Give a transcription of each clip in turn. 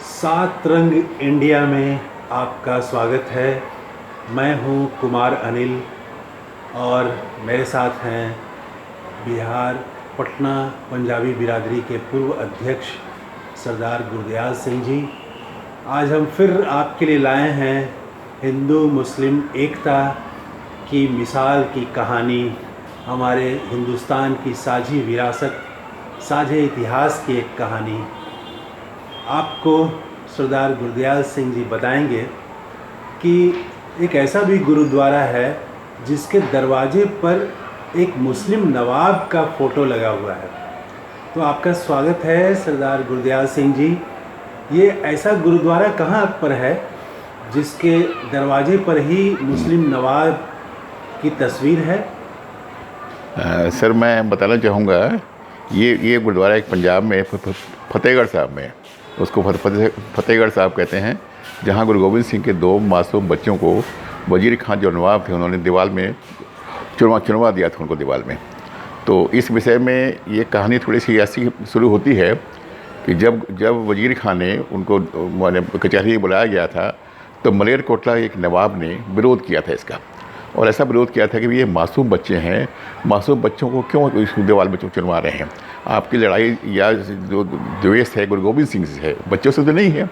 सात रंग इंडिया में आपका स्वागत है। मैं हूं कुमार अनिल और मेरे साथ हैं बिहार पटना पंजाबी बिरादरी के पूर्व अध्यक्ष सरदार गुरदयाल सिंह जी। आज हम फिर आपके लिए लाए हैं हिंदू मुस्लिम एकता की मिसाल की कहानी, हमारे हिंदुस्तान की साझी विरासत, साझे इतिहास की एक कहानी। आपको सरदार गुरदयाल सिंह जी बताएंगे कि एक ऐसा भी गुरुद्वारा है जिसके दरवाजे पर एक मुस्लिम नवाब का फ़ोटो लगा हुआ है। तो आपका स्वागत है सरदार गुरदयाल सिंह जी। ये ऐसा गुरुद्वारा कहाँ पर है जिसके दरवाजे पर ही मुस्लिम नवाब की तस्वीर है? सर, मैं बताना चाहूँगा, ये गुरुद्वारा एक पंजाब में फतेहगढ़ साहब में, उसको फतेहगढ़ साहब कहते हैं, जहाँ गुरु गोबिंद सिंह के दो मासूम बच्चों को वजीर खान जो नवाब थे उन्होंने दीवार में चुनवा दिया था उनको दीवार में। तो इस विषय में ये कहानी थोड़ी सी ऐसी शुरू होती है कि जब वजीर खान ने उनको कचहरी में बुलाया गया था तो मलेरकोटला एक नवाब ने विरोध किया था इसका, और ऐसा विरोध किया था कि ये मासूम बच्चे हैं, मासूम बच्चों को क्यों इस दीवार में चुनवा रहे हैं? आपकी लड़ाई या जो द्वेष है गुरु गोबिंद सिंह से है, बच्चों से तो नहीं है।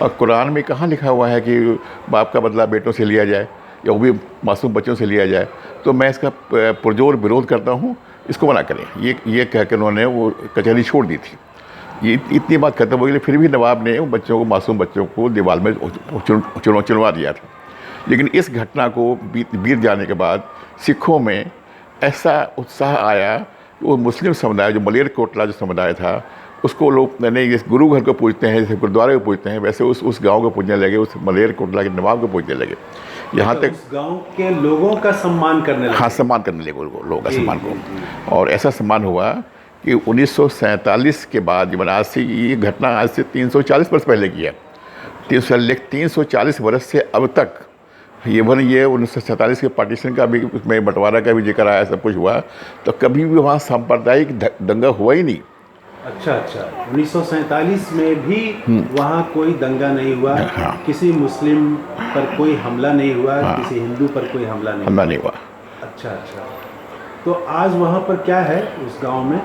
और कुरान में कहाँ लिखा हुआ है कि बाप का बदला बेटों से लिया जाए या वो भी मासूम बच्चों से लिया जाए? तो मैं इसका पुरजोर विरोध करता हूँ, इसको मना करें। ये कह कर उन्होंने वो कचहरी छोड़ दी थी। ये इतनी बात खत्म हो गई, फिर भी नवाब ने बच्चों को, मासूम बच्चों को दीवार में चुनवा दिया था। लेकिन इस घटना को बीत जाने के बाद सिखों में ऐसा उत्साह आया कि वो मुस्लिम समुदाय, जो मलेरकोटला जो समुदाय था, उसको लोग नहीं गुरु घर को पूजते हैं, जैसे गुरुद्वारे को पूजते हैं, वैसे उस गांव को पूजने लगे, उस मलेरकोटला के नवाब को पूजने लगे। यहाँ तक उस गांव के लोगों का सम्मान करने लगे। हाँ, सम्मान करने लगे लोगों का सम्मान को। और ऐसा सम्मान हुआ कि 1947 के बाद, आज से ये घटना आज से 340 वर्ष पहले की है। 340 वर्ष से अब तक ये 1947 के पार्टीशन का भी, उसमें बंटवारा का भी जिक्र आया, सब कुछ हुआ, तो कभी भी वहाँ सांप्रदायिक दंगा हुआ ही नहीं। अच्छा, 1947 में भी वहाँ कोई दंगा नहीं हुआ। हाँ। किसी मुस्लिम पर कोई हमला नहीं हुआ। हाँ। किसी हिंदू पर कोई हमला नहीं हुआ। अच्छा। तो आज वहाँ पर क्या है उस गांव में?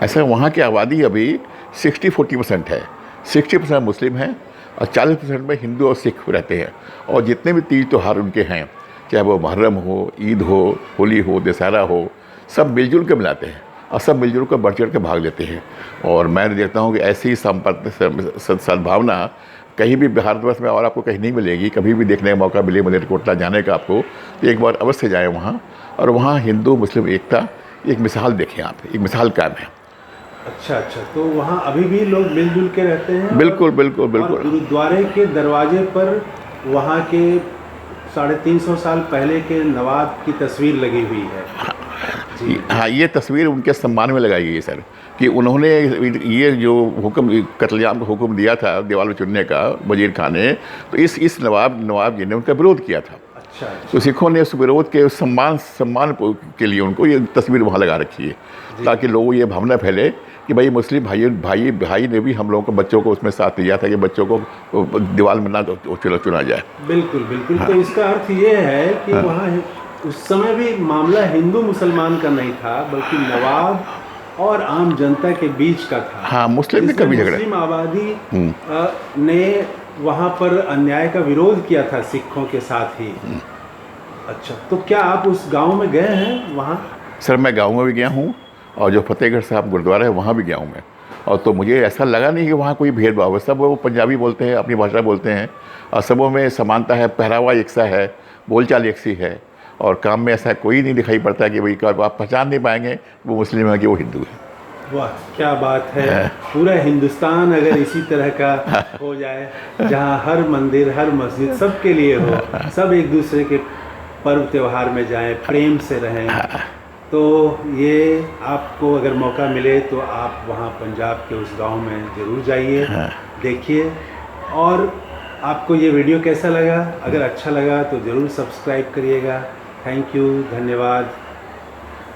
ऐसा वहाँ की आबादी अभी 60-40% है। 60% मुस्लिम हैं और 40% में हिंदू और सिख रहते हैं। और जितने भी तीज त्यौहार उनके हैं, चाहे वो मुहर्रम हो, ईद हो, होली हो, दशहरा हो, सब मिलजुल के मनाते हैं और सब मिलजुल कर बढ़ चढ़ के भाग लेते हैं। और मैं देखता हूँ कि ऐसी सद्भावना कहीं भी भारतवर्ष में और आपको कहीं नहीं मिलेगी। कभी भी देखने का मौका मिले मलेरकोटला जाने का आपको, तो एक बार अवश्य जाएँ वहाँ, और वहाँ हिंदू मुस्लिम एकता एक मिसाल देखें आप, एक मिसाल कायम है। अच्छा। तो वहाँ अभी भी लोग मिलजुल के रहते हैं? बिल्कुल। और गुरुद्वारे के दरवाजे पर वहाँ के 350 साल पहले के नवाब की तस्वीर लगी हुई है। हाँ, ये तस्वीर उनके सम्मान में लगाई गई है सर, कि उन्होंने ये जो हुक्म, कत्लेआम का हुक्म दिया था दीवार में चुनने का वजीर खान ने, तो इस नवाब जी ने उनका विरोध किया था। अच्छा। तो सिखों ने उस विरोध के सम्मान के लिए उनको ये तस्वीर वहाँ लगा रखी है, ताकि लोगों ये भावना फैले कि भाई मुस्लिम भाई ने भी हम लोगों को, बच्चों को उसमें साथ दिया था कि बच्चों को दीवार में ना चुना जाए। बिल्कुल। हाँ। तो इसका अर्थ ये है कि हाँ। वहाँ उस समय भी मामला हिंदू मुसलमान का नहीं था, बल्कि नवाब और आम जनता के बीच का था। हाँ, मुस्लिम भी कभी झगड़ा, मुस्लिम आबादी ने वहाँ पर अन्याय का विरोध किया था सिखों के साथ ही। अच्छा, तो क्या आप उस गांव में गए हैं वहाँ? सर, मैं गाँव में भी गया हूँ और जो फतेहगढ़ साहब गुरुद्वारा है वहाँ भी गया हूँ मैं। और तो मुझे ऐसा लगा नहीं कि वहाँ कोई भेदभाव है। सब वो पंजाबी बोलते हैं, अपनी भाषा बोलते हैं, और सबों में समानता है, पहरावा एक सा है, बोलचाल एक सी है, और काम में ऐसा कोई नहीं दिखाई पड़ता कि भाई आप पहचान नहीं पाएंगे वो मुस्लिम है कि वो हिंदू है। वाह, क्या बात है। पूरा हिंदुस्तान अगर इसी तरह का हो जाए, जहाँ हर मंदिर, हर मस्जिद सबके लिए हो, सब एक दूसरे के पर्व त्योहार में जाएं, प्रेम से रहें, तो ये आपको अगर मौका मिले तो आप वहाँ पंजाब के उस गांव में ज़रूर जाइए, देखिए। और आपको ये वीडियो कैसा लगा? अगर अच्छा लगा तो ज़रूर सब्सक्राइब करिएगा। थैंक यू, धन्यवाद।